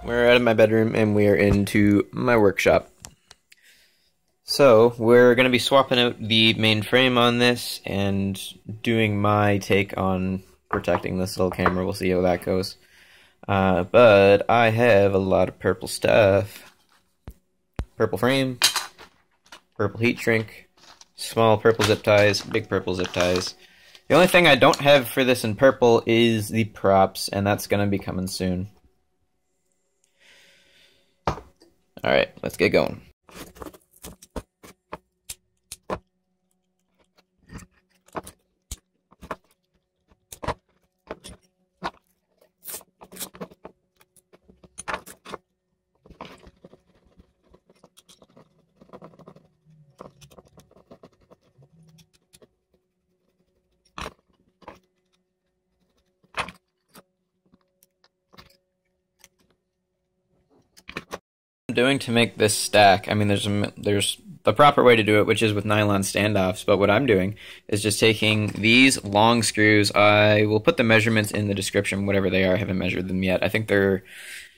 We're out of my bedroom and we're into my workshop. So we're going to be swapping out the main frame on this and doing my take on protecting this little camera. We'll see how that goes. But I have a lot of purple stuff. Purple frame, purple heat shrink, small purple zip ties, big purple zip ties. The only thing I don't have for this in purple is the props, and that's going to be coming soon. Alright, let's get going. Doing to make this stack, I mean there's the proper way to do it, which is with nylon standoffs, but what I'm doing is just taking these long screws. I will put the measurements in the description, whatever they are. I haven't measured them yet. I think they're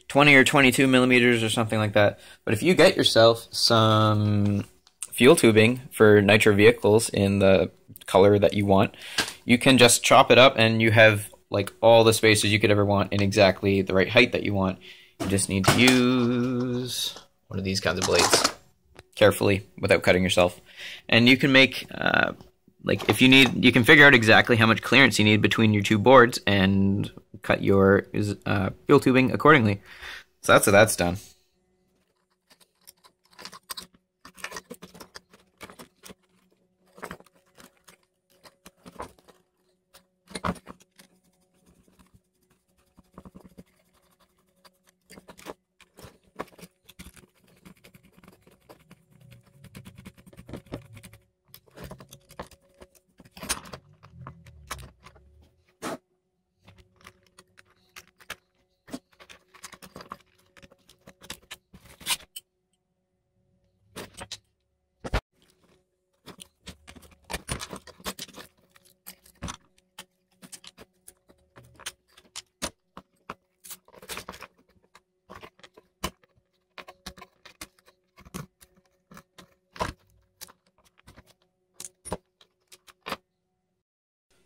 20 or 22 millimeters or something like that. But if you get yourself some fuel tubing for nitro vehicles in the color that you want, you can just chop it up and you have like all the spaces you could ever want in exactly the right height that you want. You just need to use one of these kinds of blades carefully without cutting yourself. And you can make, like if you need, you can figure out exactly how much clearance you need between your two boards and cut your fuel tubing accordingly. So that's how that's done.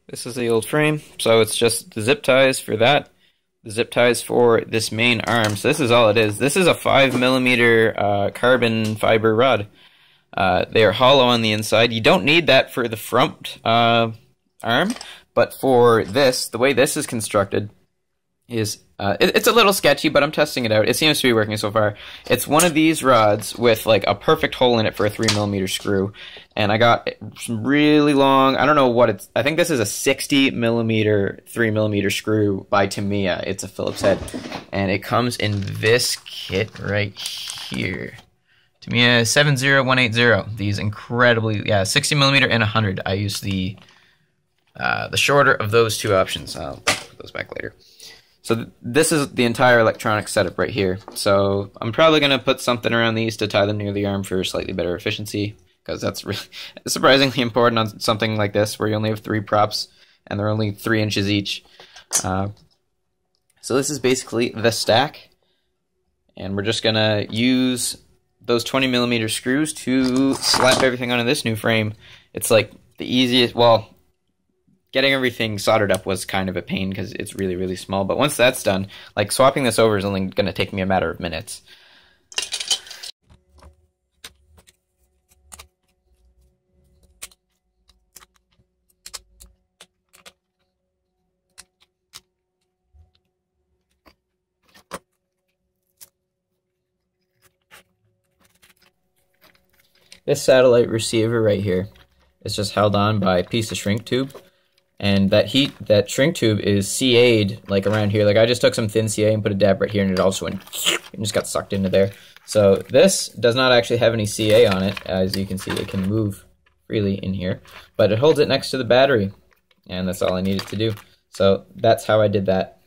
This is the old frame, so it's just the zip ties for that, the zip ties for this main arm. So this is all it is. This is a 5mm carbon fiber rod. They are hollow on the inside. You don't need that for the front arm, but for this, the way this is constructed is, it's a little sketchy, but I'm testing it out. It seems to be working so far. It's one of these rods with like a perfect hole in it for a 3mm screw. And I got some really long, I don't know what it's, I think this is a 60mm 3mm screw by Tamiya. It's a Phillips head. And it comes in this kit right here. Tamiya 70180. These incredibly, 60mm and 100. I use the shorter of those two options. I'll put those back later. So this is the entire electronic setup right here. So I'm probably going to put something around these to tie them near the arm for slightly better efficiency, because that's really surprisingly important on something like this where you only have 3 props and they're only 3 inches each. So this is basically the stack, and we're just going to use those 20mm screws to slap everything onto this new frame. It's like the easiest, well, getting everything soldered up was kind of a pain because it's really, really small. But once that's done, like swapping this over is only going to take me a matter of minutes. This satellite receiver right here is just held on by a piece of shrink tube. And that shrink tube is CA'd like around here. Like I just took some thin CA and put a dab right here, and it also went and just got sucked into there. So this does not actually have any CA on it. As you can see, it can move freely in here, but it holds it next to the battery, and that's all I needed to do. So that's how I did that.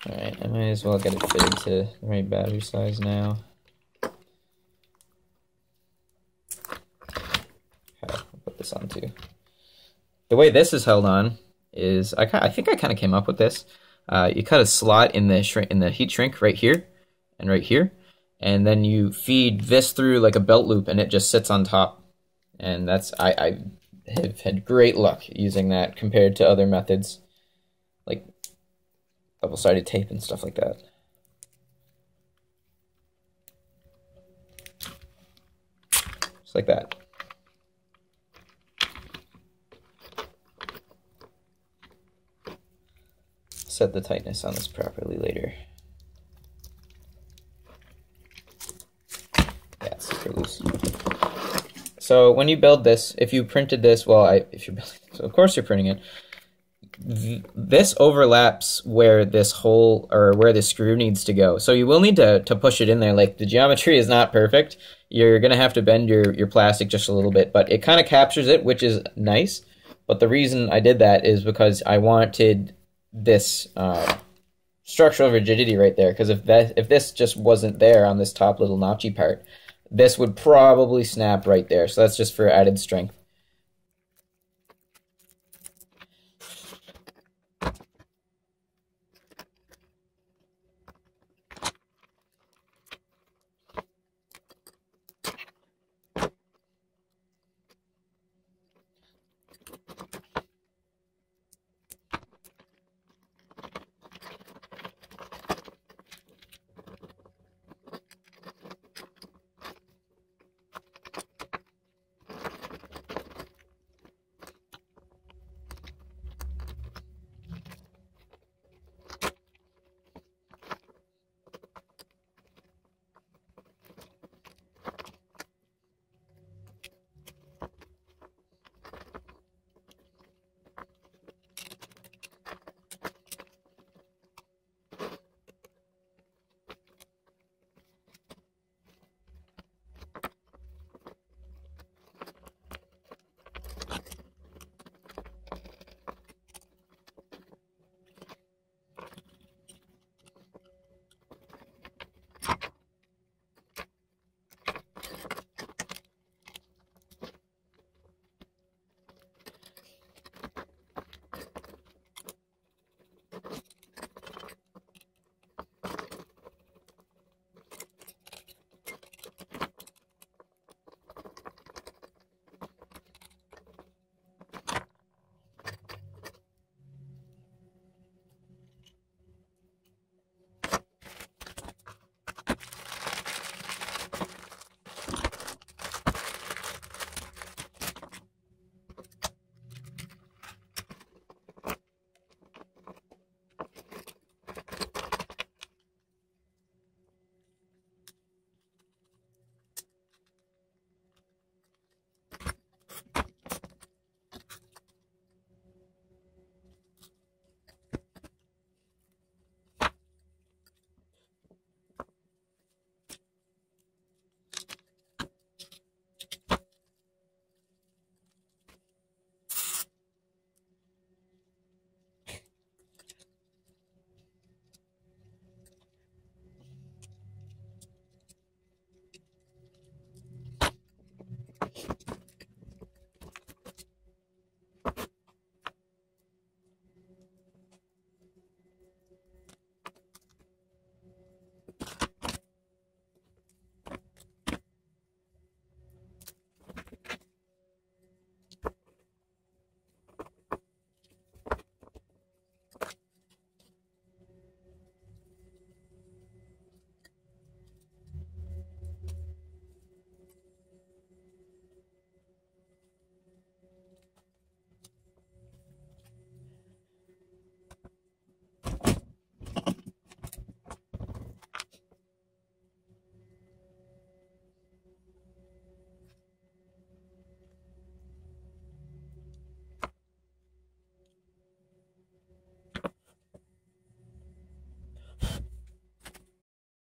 Alright, I might as well get it fitted to the right battery size now. I'll put this on too. The way this is held on is I think I kind of came up with this. You cut a slot in the heat shrink right here and right here, and then you feed this through like a belt loop, and it just sits on top. And that's I have had great luck using that compared to other methods like double-sided tape and stuff like that. Just like that. Set the tightness on this properly later. Yeah, it's super loose. So when you build this, if you printed this, well, if you're building, so of course you're printing it. This overlaps where this hole or where the screw needs to go. So you will need to push it in there. Like, the geometry is not perfect. You're gonna have to bend your plastic just a little bit, but it kind of captures it, which is nice. But the reason I did that is because I wanted this structural rigidity right there, because if this just wasn't there on this top little notchy part, this would probably snap right there. So that's just for added strength.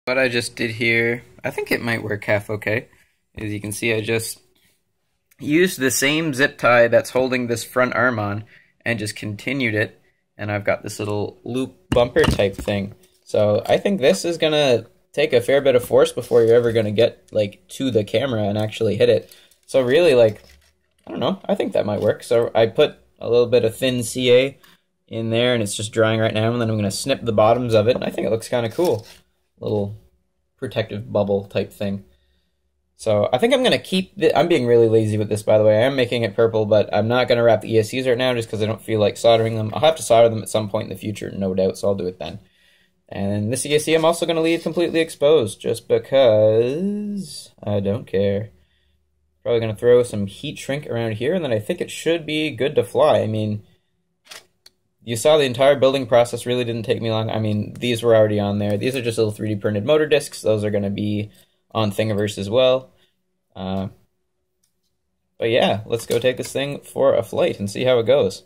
What I just did here, I think it might work half okay. As you can see, I just used the same zip tie that's holding this front arm on and just continued it, and I've got this little loop bumper type thing. So I think this is gonna take a fair bit of force before you're ever gonna get like to the camera and actually hit it. So really, like, I don't know, I think that might work. So I put a little bit of thin CA in there, and it's just drying right now, and then I'm going to snip the bottoms of it, and I think it looks kind of cool. Little protective bubble type thing. So I think I'm going to keep I'm being really lazy with this, by the way. I am making it purple, but I'm not going to wrap the ESCs right now just because I don't feel like soldering them. I'll have to solder them at some point in the future, no doubt, so I'll do it then. And this ESC I'm also going to leave completely exposed just because I don't care. Probably going to throw some heat shrink around here, and then I think it should be good to fly. I mean, you saw the entire building process really didn't take me long. I mean, these were already on there. These are just little 3D printed motor discs. Those are going to be on Thingiverse as well. But yeah, let's go take this thing for a flight and see how it goes.